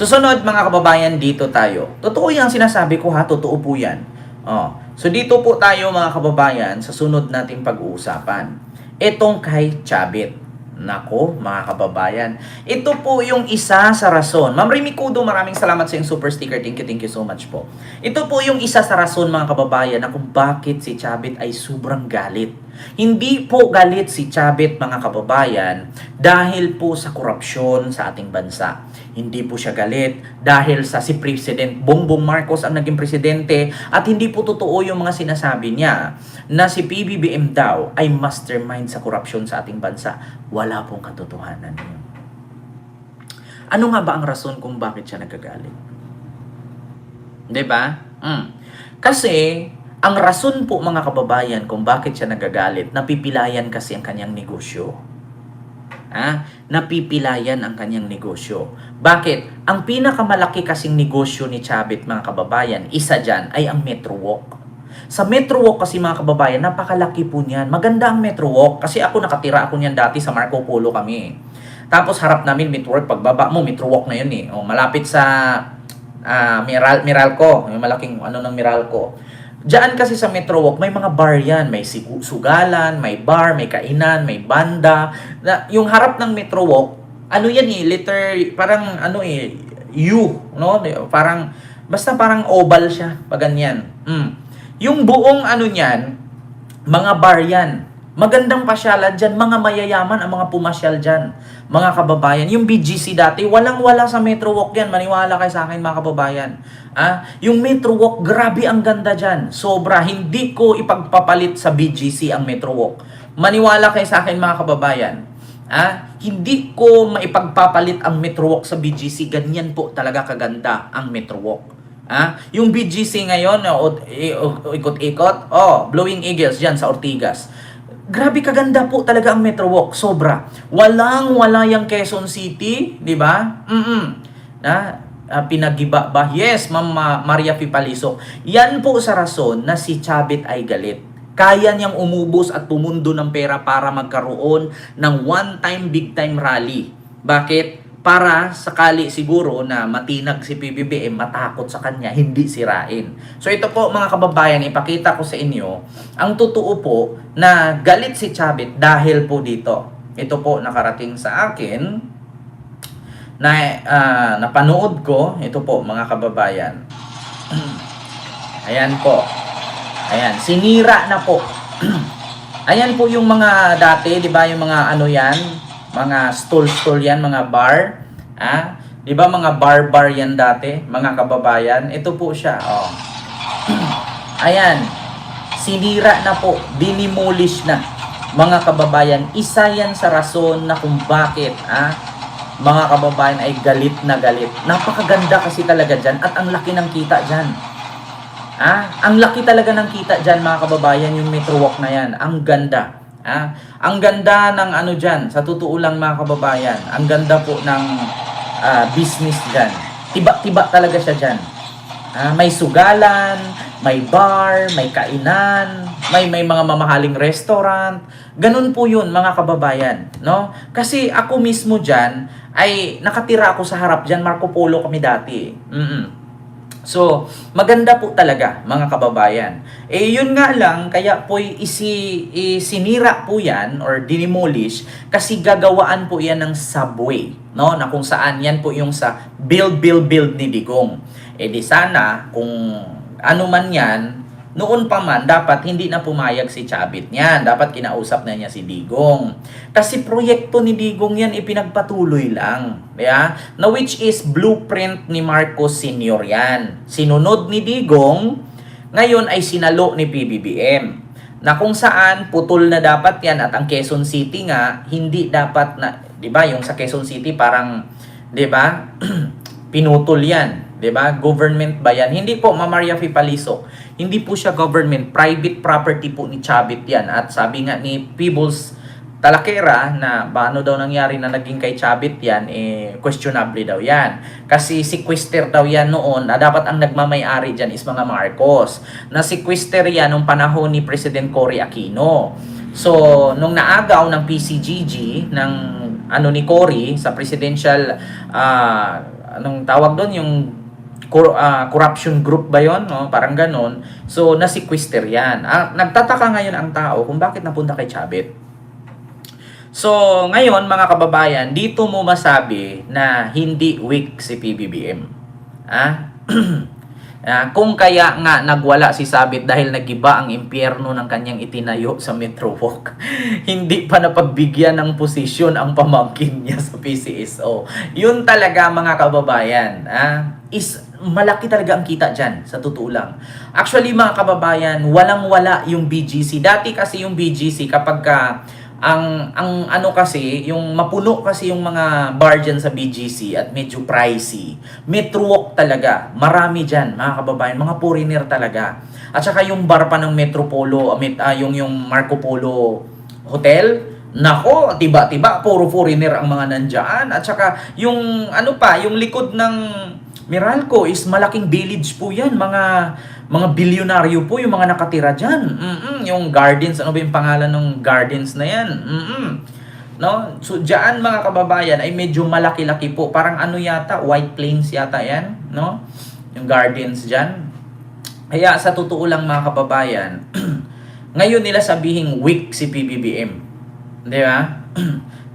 Susunod mga kababayan, dito tayo. Totoo yung sinasabi ko ha, totoo po yan. So dito po tayo mga kababayan sa sunod nating pag-uusapan. Itong kay Chavit. Nako mga kababayan, ito po yung isa sa rason. Ma'am Remy Kudo, maraming salamat sa yung super sticker. Thank you so much po. Ito po yung isa sa rason mga kababayan na kung bakit si Chavit ay sobrang galit. Hindi po galit si Chavit mga kababayan dahil po sa korupsyon sa ating bansa. Hindi po siya galit dahil sa si President Bongbong Marcos ang naging presidente at hindi po totoo yung mga sinasabi niya na si PBBM daw ay mastermind sa korupsyon sa ating bansa. Wala pong katotohanan yun. Ano nga ba ang rason kung bakit siya nagagalit? 'Di ba? Kasi ang rason po mga kababayan kung bakit siya nagagalit, napipilayan kasi ang kanyang negosyo. Napipilayan ang kanyang negosyo. Bakit? Ang pinakamalaki kasing negosyo ni Chavit mga kababayan, isa dyan ay ang Metro Walk. Sa Metro Walk kasi mga kababayan, napakalaki po niyan. Maganda ang Metro Walk kasi nakatira ako niyan dati sa Marco Polo kami. Tapos harap namin Metro Walk, pagbaba mo Metro Walk na yun eh. Malapit sa Meralco, yung malaking ng Meralco. Diyan kasi sa Metro Walk, may mga bar yan. May sugalan, may bar, may kainan, may banda. Yung harap ng Metro Walk, yan parang U, no? Basta parang oval siya, pag ganyan. Yung buong niyan, mga bar yan. Magandang pasyalan dyan, mga mayayaman ang mga pumasyal dyan. Mga kababayan, yung BGC dati, walang-wala sa Metro Walk yan. Maniwala kayo sa akin mga kababayan. Yung Metro Walk, grabe ang ganda dyan. Sobra, hindi ko ipagpapalit sa BGC ang Metro Walk. Maniwala kayo sa akin mga kababayan. Hindi ko maipagpapalit ang Metro Walk sa BGC. Ganyan po talaga kaganda ang Metro Walk. Yung BGC ngayon, ikot-ikot, Blowing Eagles dyan sa Ortigas. Grabe kaganda po talaga ang Metro Walk, sobra. Walang-wala yung Quezon City, di ba? Pinagiba ba? Yes, Ma'am Maria Fipalisok. Yan po sa rason na si Chavit ay galit. Kaya niyang umubos at pumundo ng pera para magkaroon ng one-time, big-time rally. Bakit? Para sakali siguro na matinag si PBBM, matakot sa kanya, hindi sirain. So ito po mga kababayan, ipakita ko sa inyo, ang totoo po na galit si Chavit dahil po dito. Ito po nakarating sa akin na napanood ko, ito po mga kababayan. Ayan po. Ayan, sinira na po. Ayan po yung mga dati, di ba, yung mga yan, mga stall yan, mga bar. Di ba mga bar yan dati, mga kababayan? Ito po siya, Ayan, sinira na po, dinimolish na. Mga kababayan, isa yan sa rason na kung bakit, mga kababayan ay galit na galit. Napakaganda kasi talaga dyan at ang laki ng kita dyan. Ang laki talaga ng kita dyan mga kababayan, yung Metro Walk na yan. Ang ganda. Ang ganda ng dyan, sa totoo lang mga kababayan, ang ganda po ng business dyan. Tiba-tiba talaga siya dyan. May sugalan, may bar, may kainan, may mga mamahaling restaurant. Ganun po yun mga kababayan. No? Kasi ako mismo dyan, ay nakatira ako sa harap dyan, Marco Polo kami dati. So, maganda po talaga mga kababayan. Yun nga lang, kaya po isinira po yan or dinimolish kasi gagawaan po yan ng subway, no? Na kung saan yan po yung sa build ni Digong. Di sana kung ano man yan, noon pa man, dapat hindi na pumayag si Chavit niyan. Dapat kinausap na niya si Digong. Kasi proyekto ni Digong yan, ipinagpatuloy lang. Yeah? Na which is blueprint ni Marcos Sr. yan. Sinunod ni Digong, ngayon ay sinalo ni PBBM. Na kung saan, putol na dapat yan. At ang Quezon City nga, hindi dapat na, di ba, yung sa Quezon City parang, di ba, pinutol yan. 'Di ba? Government ba yan? Hindi po, Ma'am Maria Fipalisok. Hindi po siya government, private property po ni Chavit yan. At sabi nga ni Peebles Talakera na paano daw nangyari na naging kay Chavit yan, questionable daw yan. Kasi sequester daw yan noon, na dapat ang nagmamay-ari dyan is mga Marcos. Na sequester yan nung panahon ni President Cory Aquino. So, nung naagaw ng PCGG, ng ni Cory sa presidential anong tawag doon, yung corruption group ba yon, no? Parang ganon. So na-sequester yan. Nagtataka ngayon ang tao kung bakit napunta kay Chavit. So ngayon mga kababayan, dito mo masabi na hindi weak si PBBM. Kung kaya nga nagwala si Sabit dahil nagiba ang impyerno ng kanyang itinayo sa Metro Walk, hindi pa napagbigyan ng posisyon ang pamangkin niya sa PCSO. Yun talaga mga kababayan, is malaki talaga ang kita dyan, sa totoo lang. Actually mga kababayan, walang-wala yung BGC. Dati kasi yung BGC kapag ang ano kasi, yung mapuno kasi yung mga bar dyan sa BGC at medyo pricey. Metro Walk talaga. Marami dyan, mga kababayan. Mga foreigner talaga. At saka yung bar pa ng Metro Polo, yung Marco Polo Hotel, nako, tiba-tiba, puro foreigner ang mga nandyan. At saka yung ano pa, yung likod ng Meralco is malaking village po yan. Mga bilyonaryo po yung mga nakatira dyan. Yung gardens, ano ba yung pangalan ng gardens na yan? No? So, dyan mga kababayan ay medyo malaki-laki po. Parang ano yata, White Plains yata yan. No? Yung gardens dyan. Kaya sa totoo lang mga kababayan, ngayon nila sabihing weak si PBBM. Di ba?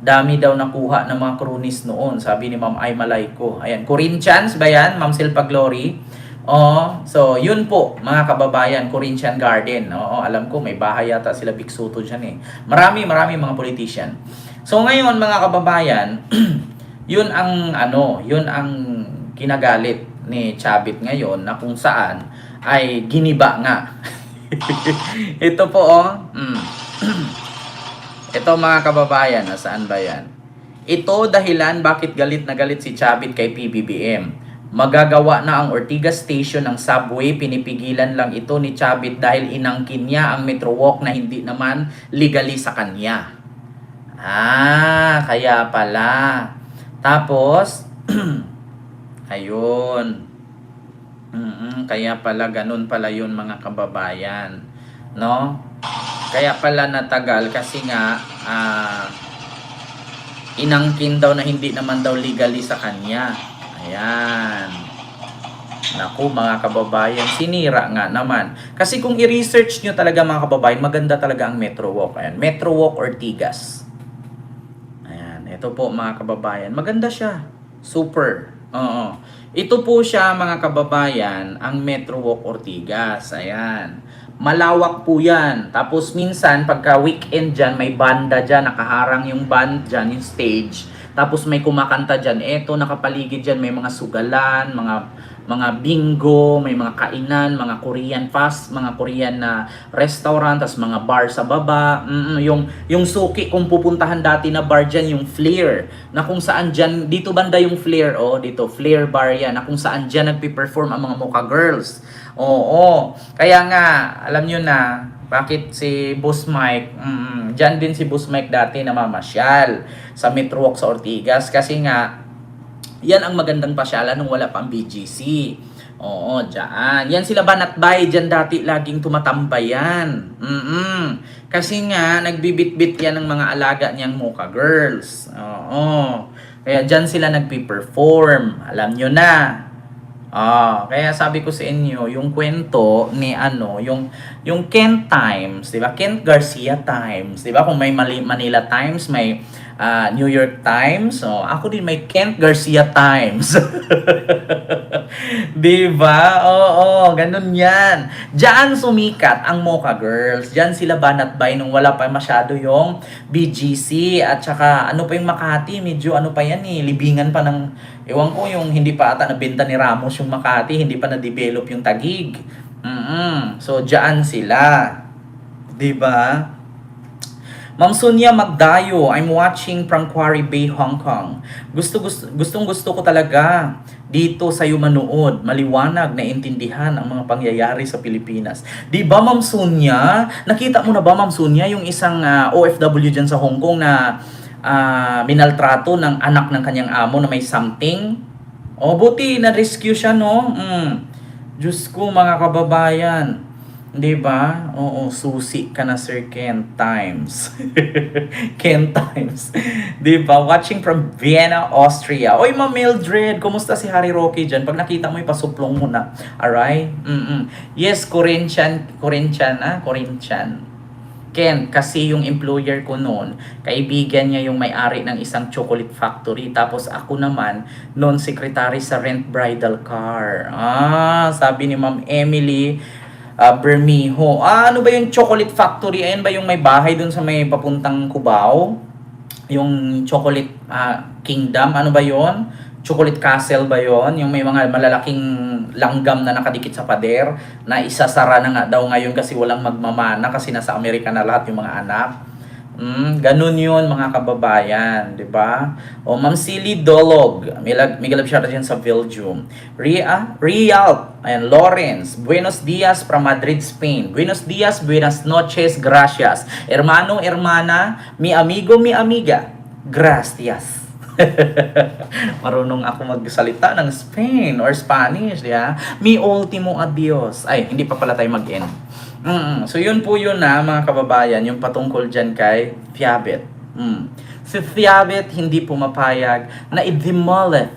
Dami daw nakuha ng mga kronis noon. Sabi ni Ma'am Ay Malayko. Ayan, Corinthians ba yan? Ma'am Silpa Glory. So yun po mga kababayan, Corinthian Garden. Alam ko may bahay yata sila Big Soto diyan eh. Marami mga politician. So ngayon mga kababayan, yun ang kinagalit ni Chavit ngayon na kung saan ay giniba nga. Ito po Ito mga kababayan, nasaan ba yan? Ito dahilan bakit galit na galit si Chavit kay PBBM. Magagawa na ang Ortigas Station ng subway, pinipigilan lang ito ni Chavit dahil inangkin niya ang Metro Walk na hindi naman legally sa kanya. Kaya pala. Tapos, ayun. Kaya pala, ganun pala yun mga kababayan. No? Kaya pala natagal kasi nga, inangkin daw na hindi naman daw legally sa kanya. Ayan. Naku mga kababayan, sinira nga naman. Kasi kung i-research nyo talaga mga kababayan, maganda talaga ang Metro Walk. Ayan, Metro Walk Ortigas. Ayan, ito po mga kababayan. Maganda siya. Super. Oo. Ito po siya mga kababayan, ang Metro Walk Ortigas. Ayan. Malawak po yan. Tapos minsan, pagka weekend dyan, may banda dyan, nakaharang yung band dyan, yung stage. Tapos may kumakanta dyan. Eto, nakapaligid dyan. May mga sugalan, mga bingo, may mga kainan, mga Korean mga Korean na restaurant, tapos mga bar sa baba. Yung suki, kung pupuntahan dati na bar dyan, yung Flair. Na kung saan dyan, dito banda yung Flair, dito, Flair bar yan. Na kung saan dyan nagpiperform ang mga Mocha Girls. Kaya nga, alam nyo na, bakit si Boss Mike, dyan din si Boss Mike dati namamasyal sa Metro Walk sa Ortigas. Kasi nga, yan ang magandang pasyalan nung wala pang BGC. Dyan. Yan sila Banatbay, dyan dati laging tumatambay yan. Kasi nga, nagbibit-bit yan ng mga alaga niyang Mocha Girls. Kaya dyan sila nagpiperform. Alam nyo na. Kaya sabi ko sa inyo, yung kwento ni yung Kent Times, 'di ba? Kent Garcia Times, 'di ba? Kung may Manila Times, may New York Times, ako din may Kent Garcia Times. 'Di ba? Ganun 'yan. Diyan sumikat ang Mocha Girls. Diyan sila Banatbay nung wala pa masyado yung BGC at saka ano pa yung Makati, medyo ano pa yan libingan pa ng ewan ko yung hindi pa ata nabenta ni Ramos yung Makati, hindi pa na-develop yung Taguig. So, diyan sila. 'Di ba? Ma'am Sonia Magdayo, I'm watching from Quarry Bay, Hong Kong. Gustong-gusto ko talaga dito sa'yo manood. Maliwanag na intindihan ang mga pangyayari sa Pilipinas. 'Di ba Ma'am Sonia? Nakita mo na ba Ma'am Sonia yung isang OFW dyan sa Hong Kong na minaltrato ng anak ng kanyang amo na may something? Buti na-rescue siya, no? Diyos ko, mga kababayan. 'Di ba? Oo, susi ka na Sir Ken times. Ken times. 'Di ba? Watching from Vienna, Austria. Oy, Ma'am Mildred, kumusta si Harry Roque diyan? Pag nakita mo, ipasuplong mo na. Alright? Yes, Corinthian. Ken, kasi yung employer ko noon, kaibigan niya yung may-ari ng isang chocolate factory. Tapos ako naman, noon secretary sa Rent Bridal Car. Sabi ni Ma'am Emily Bermijo. Ano ba yung chocolate factory? Ayan ba yung may bahay doon sa may papuntang Cubao? Yung chocolate kingdom, ano ba yon? Chocolate Castle ba yon? Yung may mga malalaking langgam na nakadikit sa pader na isasara na nga daw ngayon kasi walang magmamana kasi nasa Amerika na lahat yung mga anak. Ganun yun mga kababayan, di ba? O Ma'am Silly Dolog, may galap siya dyan sa Belgium. Rial, ayan, Lawrence, Buenos Dias from Madrid, Spain. Buenos Dias, buenas noches, gracias. Hermano, hermana, mi amigo, mi amiga, gracias. Marunong ako magsalita ng Spain or Spanish, ya. Mi ultimo adios. Ay, hindi pa pala tayo mag-end. So yun po yun na mga kababayan, yung patungkol dyan kay Fiabet. Si Fiabet hindi pumapayag na i-demolish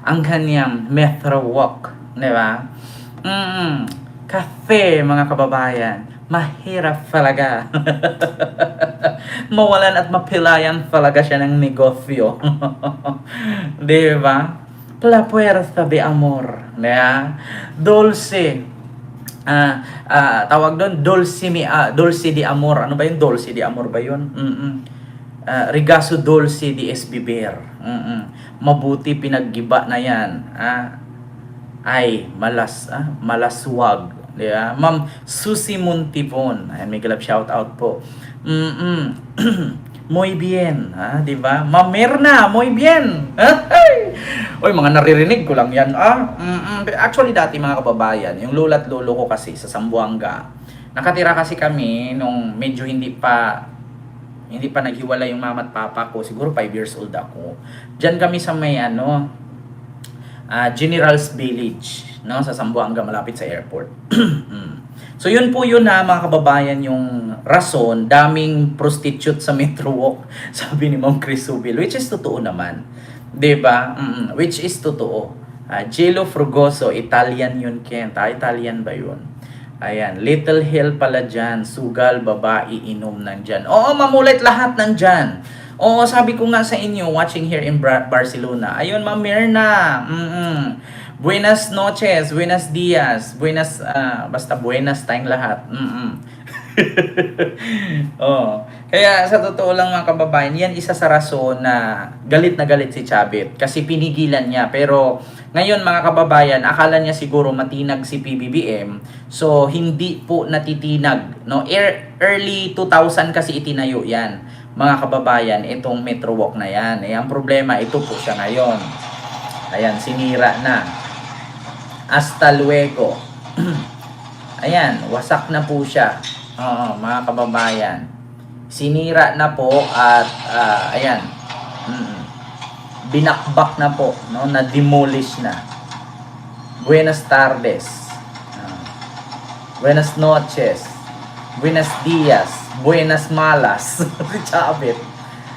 ang kanyang metro walk, di ba? Kasi mga kababayan, mahirap talaga. Mawalan at mapilayan talaga siya ng negosyo. Di ba? La puerta de amor. Dulce. Tawag doon, dulce de amor. Ano ba yun? Dulce de amor ba yun? Regaso dulce de esbiber. Mabuti pinaggiba na yan. Ay, malaswag. Yeah. Ma'am Susie Montipon. Ayan, may galap shout out po. Muy bien, di ba? Ma'am Mirna, muy bien. Oy, mga naririnig ko lang yan. Actually dati mga kababayan, yung lolo at lolo ko kasi sa Zamboanga. Nakatira kasi kami nung medyo hindi pa naghiwalay yung mama at papa ko. Siguro 5 years old ako. Diyan kami sa may General's Village, no, sa Zamboanga malapit sa airport. So yun po yun mga kababayan, yung rason, daming prostitute sa Metro Walk, sabi ni Ma'am Chris Subil, which is totoo naman. 'Di ba? Which is totoo. Jello Frugoso, Italian yun, Kent. Italian ba yun? Ayan, Little Hill pala dyan, sugal, babae, inom nandyan. Oo, mamulit lahat nandyan. Oo, sabi ko nga sa inyo, watching here in Barcelona. Ayun, Ma'am Mirna. Buenas noches, buenas dias, basta buenas tayong lahat. Kaya sa totoo lang mga kababayan, yan isa sa rason na galit si Chavit kasi pinigilan niya. Pero ngayon mga kababayan, akala niya siguro matinag si PBBM. So hindi po natitinag, no? Early 2000 kasi itinayo yan. Mga kababayan, itong Metro Walk na yan. Ang problema, ito po siya ngayon. Ayan, sinira na. Hasta luego. Ayan, wasak na po siya. Mga kababayan. Sinira na po at ayan. Binakbak na po, no? Na-demolish na. Buenas tardes. Buenas noches. Buenas dias. Buenas malas. Chavit.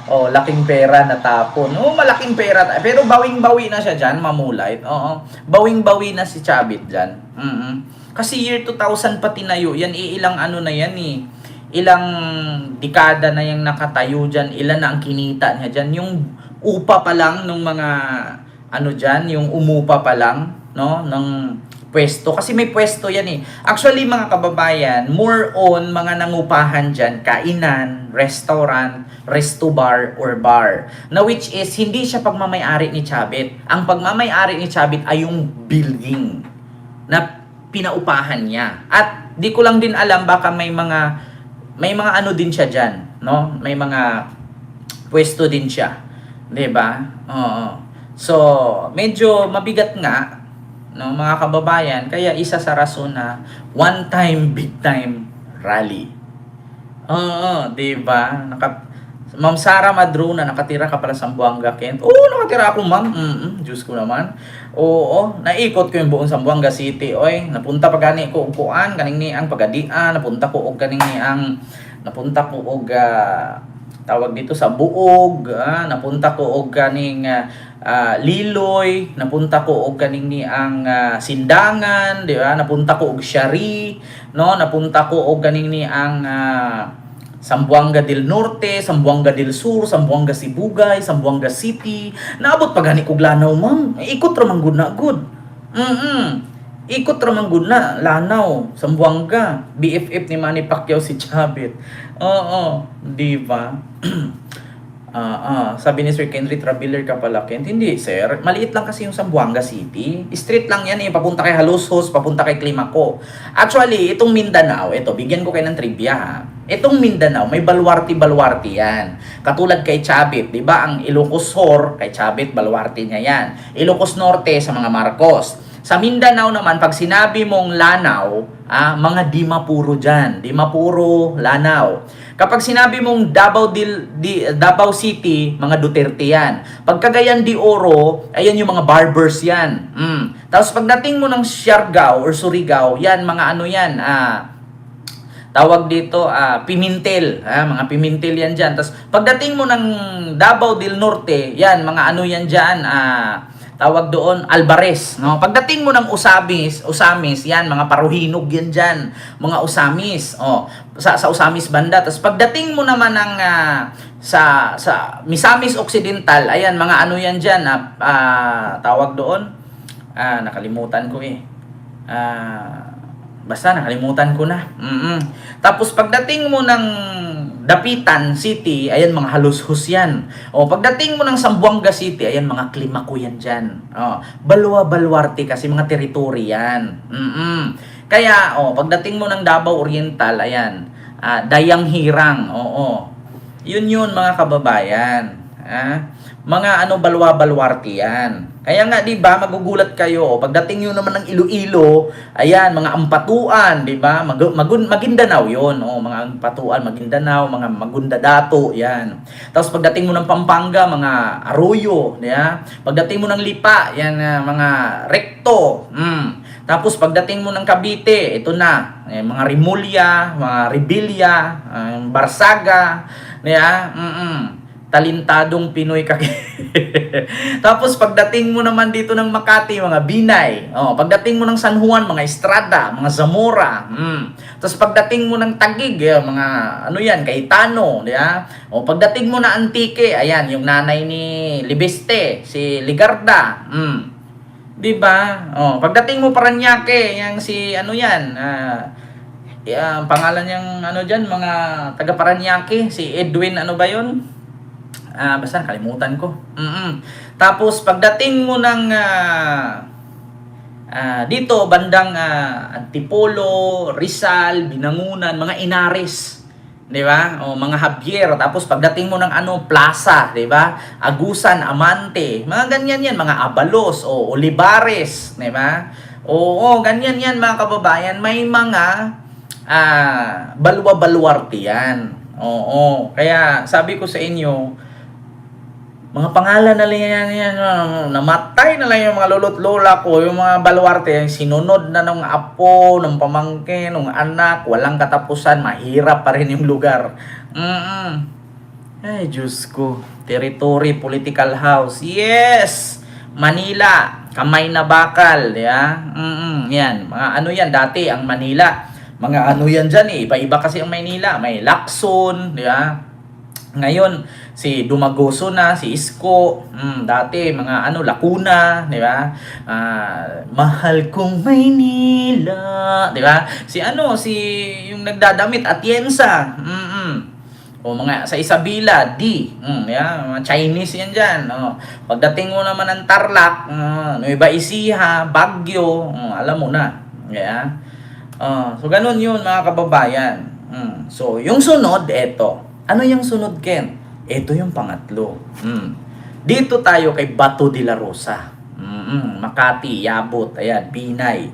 Laking pera na tapon. Malaking pera. Pero bawing-bawi na siya dyan, mamulait. Bawing-bawi na si Chavit dyan. Kasi year 2000 pa tinayo. Yan, ilang ano na yan eh. Ilang dekada na yung nakatayo dyan. Ilan na ang kinita niya dyan. Yung upa pa lang nung mga ano dyan, yung umupa pa lang, no? Ng pwesto. Kasi may pwesto yan eh. Actually mga kababayan, more on mga nangupahan dyan, kainan, restaurant, resto bar, or bar. Na which is, hindi siya pagmamay-ari ni Chavit. Ang pagmamay-ari ni Chavit ay yung building na pinaupahan niya. At di ko lang din alam, baka may mga ano din siya dyan, no? May mga pwesto din siya. 'Di ba? So, medyo mabigat nga, no, mga kababayan, kaya isa sa rason na one time, big time rally. 'Di ba? Ma'am Sara Madrona, nakatira ka pala sa Zamboanga, Kent? Oo, nakatira ako, ma'am. Diyos ko naman. Oo, naikot ko yung buong Zamboanga City. Oy, napunta pa gani ko og kuan, kaning ni ang Pagadian, napunta ko og kaning ni ang napunta ko og tawag dito sa Buog, napunta ko og kaning Liloy, napunta ko og kaning ni ang Sindangan, di ba? Napunta ko og Shari, no? Napunta ko og kaning ni ang Zamboanga del Norte, Zamboanga del Sur, Zamboanga Sibugay, Zamboanga City. Naabot pa gani kog Lanao, ma'am. Ikot ra man gud na gud. Ikot ra man gud na Lanao, Zamboanga. BFF ni Manny Pacquiao si Chavit. Oo, di ba? Sabi ni Sir Kenry, traveler ka pala, Kent. Hindi, sir. Maliit lang kasi yung Zamboanga City. Street lang yan eh. Papunta kay Halusos, papunta kay Climaco. Actually, itong Mindanao, ito, bigyan ko kayo ng trivia ha. Itong Mindanao, may balwarti-balwarti yan. Katulad kay Chavit, di ba? Ang Ilocos Sur, kay Chavit, balwarti niya yan. Ilocos Norte sa mga Marcos. Sa Mindanao naman, pag sinabi mong Lanao, mga Dimapuro dyan. Dimapuro, Lanao. Kapag sinabi mong Davao City, mga Duterte yan. Pag Cagayan de Oro, ayan yung mga barbers yan. Tapos pagdating mo ng Siargao or Surigao, yan, mga ano yan, tawag dito, Pimintel. Mga Pimintel yan dyan. Tapos pagdating mo ng Davao del Norte, yan, mga ano yan dyan, tawag doon, Alvarez. No? Pagdating mo ng Usamis, yan, mga Paruhinog yan dyan. Mga Usamis. Sa Usamis banda. Tapos pagdating mo naman ng sa Misamis Occidental, ayan, mga ano yan dyan, tawag doon, nakalimutan ko eh. Basta nakalimutan ko na. Tapos pagdating mo ng Dapitan City, ayan mga Halushus yan. Pagdating mo ng Zamboanga City, ayan mga Climaco yan dyan. Balwa-balwarte kasi mga teritoryo yan. Kaya, pagdating mo ng Davao Oriental, ayan, Dayang Hirang. Yun mga kababayan. Mga balwa-balwarte yan. Kaya nga, di ba, magugulat kayo. Pagdating yun naman ng Iloilo, ayan, mga Ampatuan, di ba? Maguindanao yun. Mga Ampatuan, Maguindanao, mga Magundadato, yan. Tapos pagdating mo ng Pampanga, mga Arroyo, di ba? Pagdating mo ng Lipa, yan, mga Recto. Tapos pagdating mo ng Cavite, ito na, mga Rimulya, mga Rebilla, Barsaga, di ba? Talintadong Pinoy Tapos pagdating mo naman dito ng Makati, mga Binay. Pagdating mo ng San Juan, mga Estrada, mga Zamora. Tapos pagdating mo ng Taguig, mga ano yan, Cayetano, di ba? Pagdating mo na Antique, ayan, yung nanay ni Libeste, si Ligarda. Di ba? Pagdating mo Paranaque, yang si ano yan, pangalan niyang ano diyan, mga taga Paranaque, si Edwin ano ba 'yon? Basta nakalimutan ko. Tapos pagdating mo ng dito bandang Antipolo, Rizal, Binangunan, mga Inares, 'di ba? Mga Javier. Tapos pagdating mo ng Plaza, 'di ba? Agusan, Amante, mga ganyan yan, mga Abalos o Olivares, 'di ba? Ganyan yan mga kababayan, may mga balwa-balwarte yan. Kaya sabi ko sa inyo, mga pangalan na lang yan, namatay na lang yung mga lolo't lola ko, yung mga baluarte, sinunod na ng apo, ng pamangkin, ng anak, walang katapusan, mahirap pa rin yung lugar. Ay, Diyos ko, territory, political house, yes! Manila, kamay na bakal, yan, mga ano yan, dati ang Manila, mga ano yan dyan iba-iba kasi ang Maynila, may Lacson, di ba? Ngayon, si Dumagoso na, si Isko, dati mga Lacuna, di ba? Mahal kong Maynila, di ba? Si yung nagdadamit, Atienza, mga sa Isabela, mga Chinese yan dyan. Pagdating mo naman ng Tarlac, Nueva Ecija, Baguio, alam mo na. Yeah? So, ganun yun mga kababayan. So, yung sunod, eto. Ano yung sunod, Ken? Ito yung pangatlo. Dito tayo kay Bato de la Rosa. Makati, Yabot, ayan, Binay.